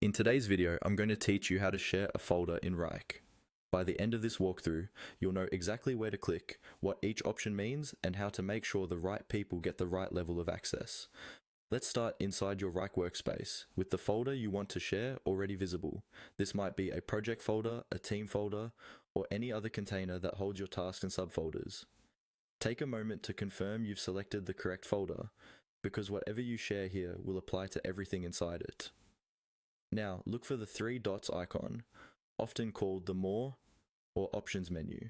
In today's video, I'm going to teach you how to share a folder in Wrike. By the end of this walkthrough, you'll know exactly where to click, what each option means, and how to make sure the right people get the right level of access. Let's start inside your Wrike workspace, with the folder you want to share already visible. This might be a project folder, a team folder, or any other container that holds your tasks and subfolders. Take a moment to confirm you've selected the correct folder, because whatever you share here will apply to everything inside it. Now, look for the three dots icon, often called the More or Options menu.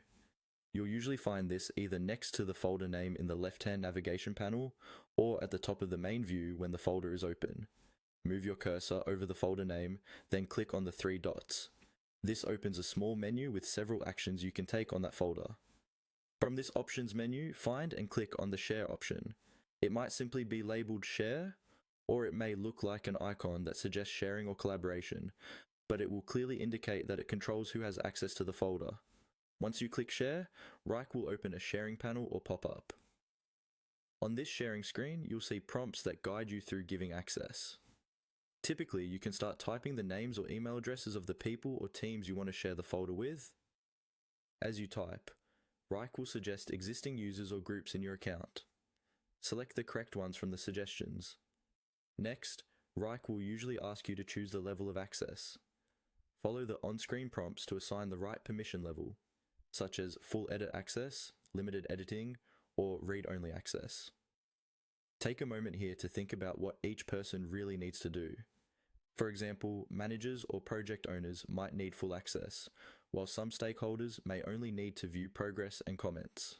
You'll usually find this either next to the folder name in the left-hand navigation panel or at the top of the main view when the folder is open. Move your cursor over the folder name, then click on the three dots. This opens a small menu with several actions you can take on that folder. From this Options menu, find and click on the Share option. It might simply be labeled Share, or it may look like an icon that suggests sharing or collaboration, but it will clearly indicate that it controls who has access to the folder. Once you click Share, Wrike will open a sharing panel or pop-up. On this sharing screen, you'll see prompts that guide you through giving access. Typically, you can start typing the names or email addresses of the people or teams you want to share the folder with. As you type, Wrike will suggest existing users or groups in your account. Select the correct ones from the suggestions. Next, Wrike will usually ask you to choose the level of access. Follow the on-screen prompts to assign the right permission level, such as full edit access, limited editing, or read-only access. Take a moment here to think about what each person really needs to do. For example, managers or project owners might need full access, while some stakeholders may only need to view progress and comments.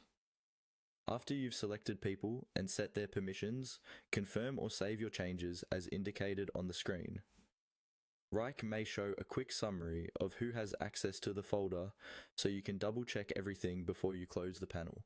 After you've selected people and set their permissions, confirm or save your changes as indicated on the screen. Wrike may show a quick summary of who has access to the folder, so you can double check everything before you close the panel.